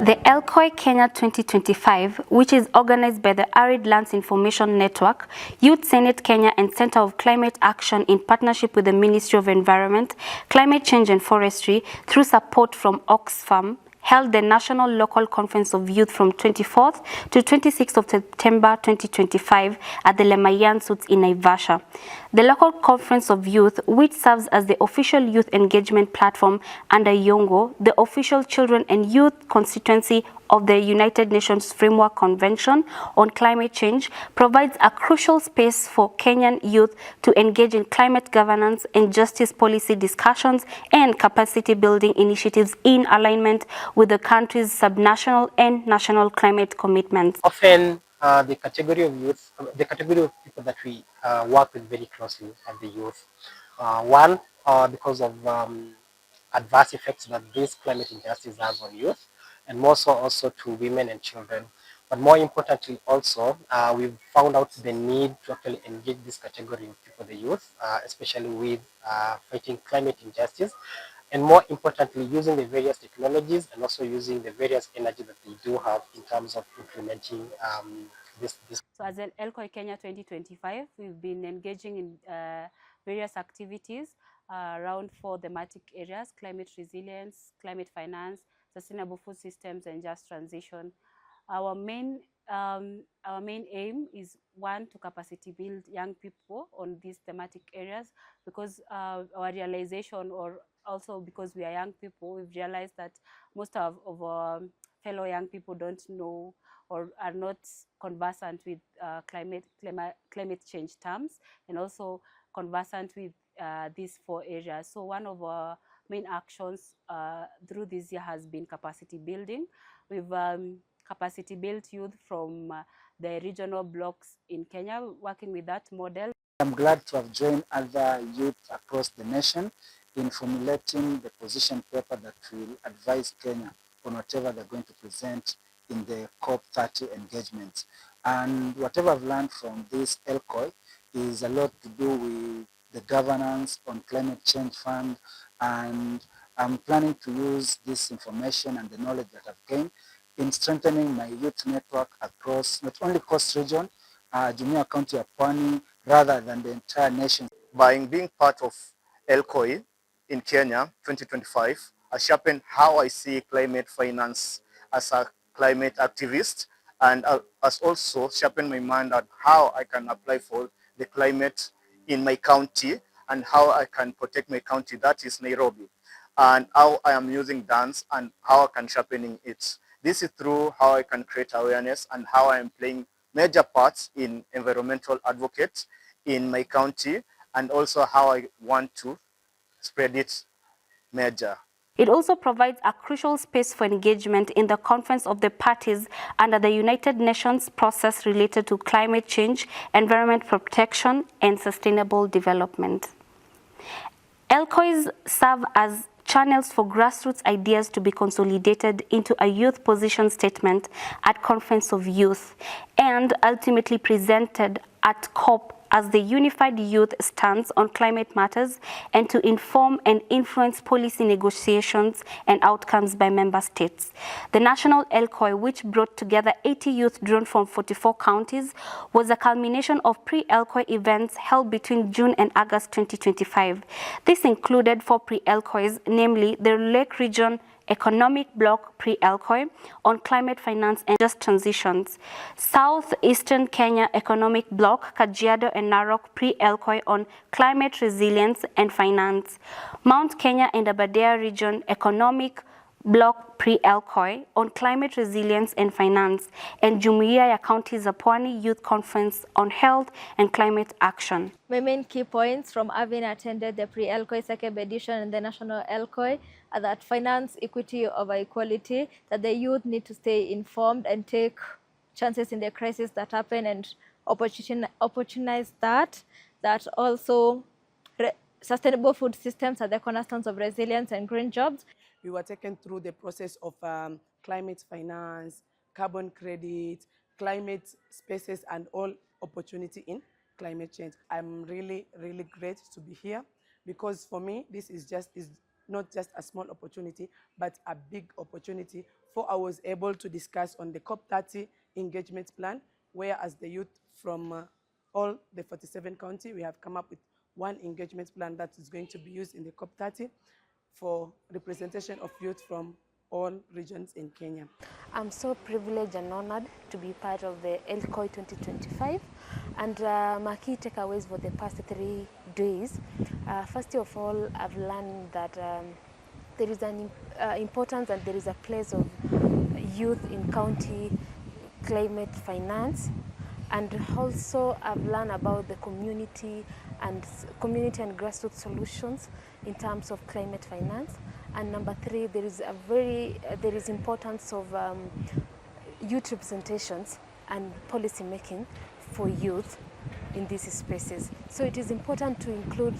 The LCOY Kenya 2025, which is organized by the Arid Lands Information Network, Youth Senate Kenya and Center of Climate Action in partnership with the Ministry of Environment, Climate Change and Forestry through support from Oxfam, held the National Local Conference of Youth from 24th to 26th of September 2025 at the Lemayan Suits in Naivasha. The Local Conference of Youth, which serves as the official youth engagement platform under YONGO, the official children and youth constituency of the United Nations Framework Convention on Climate Change, provides a crucial space for Kenyan youth to engage in climate governance and justice policy discussions and capacity building initiatives in alignment with the country's subnational and national climate commitments. Often, the category of youth, the category of people that we work with very closely are the youth. One, because of adverse effects that this climate injustice has on youth, and more so also to women and children. But more importantly also, we've found out the need to actually engage this category of people, the youth, especially with fighting climate injustice, and more importantly, using the various technologies and also using the various energy that they do have in terms of implementing this. So as an LCOY Kenya 2025, we've been engaging in various activities around 4 thematic areas: climate resilience, climate finance, sustainable food systems, and just transition. Our main aim is, one, to capacity build young people on these thematic areas, because our realization, or also because we are young people, we've realized that most of our fellow young people don't know or are not conversant with climate change terms, and also conversant with these 4 areas. So one of our main actions through this year has been capacity building. We've capacity built youth from the regional blocks in Kenya, working with that model. I'm glad to have joined other youth across the nation in formulating the position paper that will advise Kenya on whatever they're going to present in the COP30 engagements. And whatever I've learned from this LCOY is a lot to do with the governance on climate change fund, and I'm planning to use this information and the knowledge that I've gained in strengthening my youth network across not only Coast Region, Jumuiya County of Pwani, rather than the entire nation. By being part of LCOY in Kenya 2025, I sharpened how I see climate finance as a climate activist, and has also sharpened my mind on how I can apply for the climate in my county and how I can protect my county, that is Nairobi, and how I am using dance and how I can sharpening it. This is through how I can create awareness and how I am playing major parts in environmental advocates in my county, and also how I want to spread it major. It also provides a crucial space for engagement in the Conference of the Parties under the United Nations process related to climate change, environment protection, and sustainable development. LCOYs serve as channels for grassroots ideas to be consolidated into a youth position statement at Conference of Youth, and ultimately presented at COP as the unified youth stance on climate matters, and to inform and influence policy negotiations and outcomes by member states. The National LCOY, which brought together 80 youth drawn from 44 counties, was a culmination of pre-LCOY events held between June and August 2025. This included 4 pre-LCOYs, namely the Lake Region Economic Bloc pre-LCOY on climate finance and just transitions, Southeastern Kenya Economic Bloc, Kajiado and Narok pre-LCOY on climate resilience and finance, Mount Kenya and Aberdare Region Economic Bloc pre-LCOY on climate resilience and finance, and Jumuiya ya County za Pwani Youth Conference on health and climate action. My main key points from having attended the pre-LCOY second edition and the national LCOY are that finance equity over equality, that the youth need to stay informed and take chances in the crisis that happen and opportunize that also sustainable food systems are the cornerstones of resilience and green jobs. We were taken through the process of climate finance, carbon credit, climate spaces, and all opportunity in climate change. I'm really, really great to be here, because for me, this is not just a small opportunity, but a big opportunity. For I was able to discuss on the COP30 engagement plan, where as the youth from all the 47 counties, we have come up with one engagement plan that is going to be used in the COP30 for representation of youth from all regions in Kenya. I'm so privileged and honored to be part of the LCOY 2025, and my key takeaways for the past 3 days. First of all, I've learned that there is an importance and there is a place of youth in county climate finance, and also I've learned about the community and grassroots solutions in terms of climate finance. And number 3, there is importance of youth representations and policy making for youth in these spaces. So it is important to include,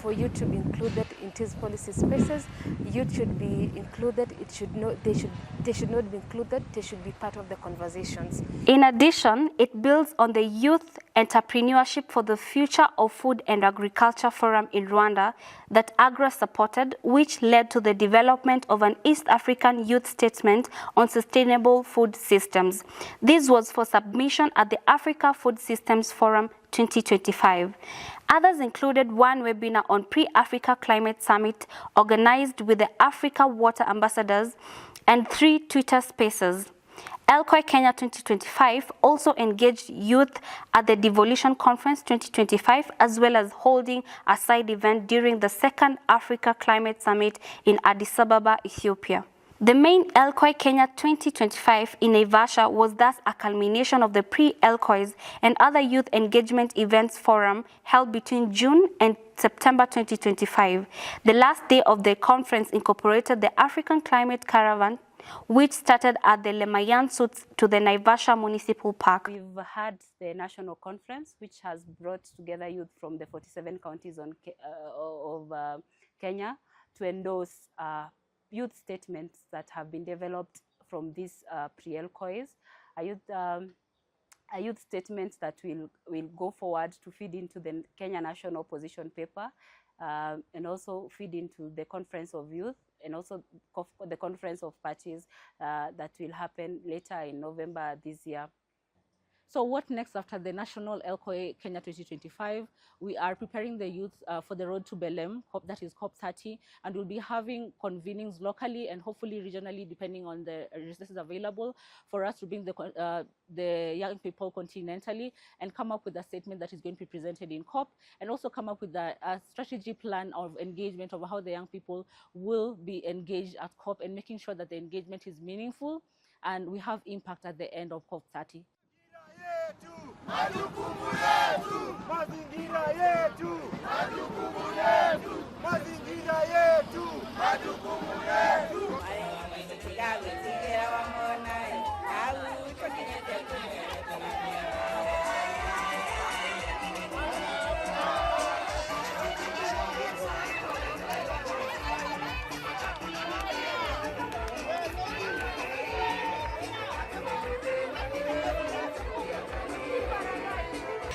for youth to be included in these policy spaces. Youth should be included. They should not be included. They should be part of the conversations. In addition, it builds on the Youth Entrepreneurship for the Future of Food and Agriculture Forum in Rwanda that AGRA supported, which led to the development of an East African Youth Statement on Sustainable Food Systems. This was for submission at the Africa Food Systems Forum 2025. Others included one webinar on Pre-Africa Climate Summit organized with the Africa Water Ambassadors and 3 Twitter Spaces. LCOY Kenya 2025 also engaged youth at the Devolution Conference 2025, as well as holding a side event during the 2nd Africa Climate Summit in Addis Ababa, Ethiopia. The main LCOY Kenya 2025 in Naivasha was thus a culmination of the pre-LCOYs and other youth engagement events forum held between June and September 2025. The last day of the conference incorporated the African Climate Caravan, which started at the Lemayan Suits to the Naivasha Municipal Park. We've had the national conference, which has brought together youth from the 47 counties of Kenya to endorse youth statements that have been developed from these pre-LCOYs, a youth statement that will go forward to feed into the Kenya National Position Paper and also feed into the Conference of Youth and also the Conference of Parties that will happen later in November this year. So what next after the National LCOY Kenya 2025? We are preparing the youth for the road to Belem, that is COP30, and we'll be having convenings locally and hopefully regionally, depending on the resources available, for us to bring the young people continentally and come up with a statement that is going to be presented in COP, and also come up with a strategy plan of engagement of how the young people will be engaged at COP and making sure that the engagement is meaningful and we have impact at the end of COP30. Majukumu yetu, mazingira yetu, majukumu yetu, mazingira yetu, majukumu yetu.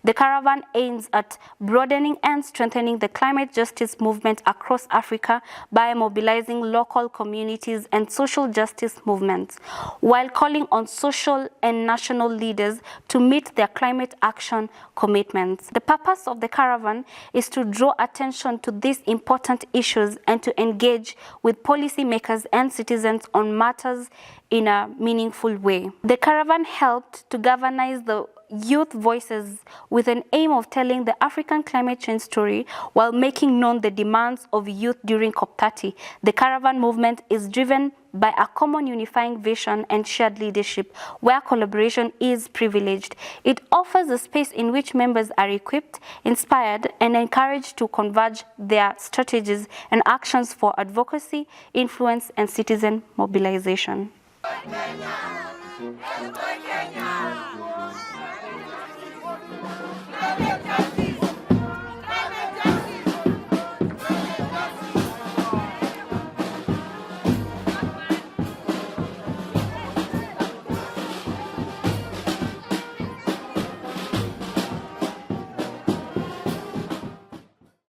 The caravan aims at broadening and strengthening the climate justice movement across Africa by mobilizing local communities and social justice movements, while calling on social and national leaders to meet their climate action commitments. The purpose of the caravan is to draw attention to these important issues and to engage with policymakers and citizens on matters in a meaningful way. The caravan helped to galvanize the youth voices with an aim of telling the African climate change story while making known the demands of youth during COP30. The caravan movement is driven by a common unifying vision and shared leadership where collaboration is privileged. It offers a space in which members are equipped, inspired, and encouraged to converge their strategies and actions for advocacy, influence, and citizen mobilization. Kenya, LCOY Kenya.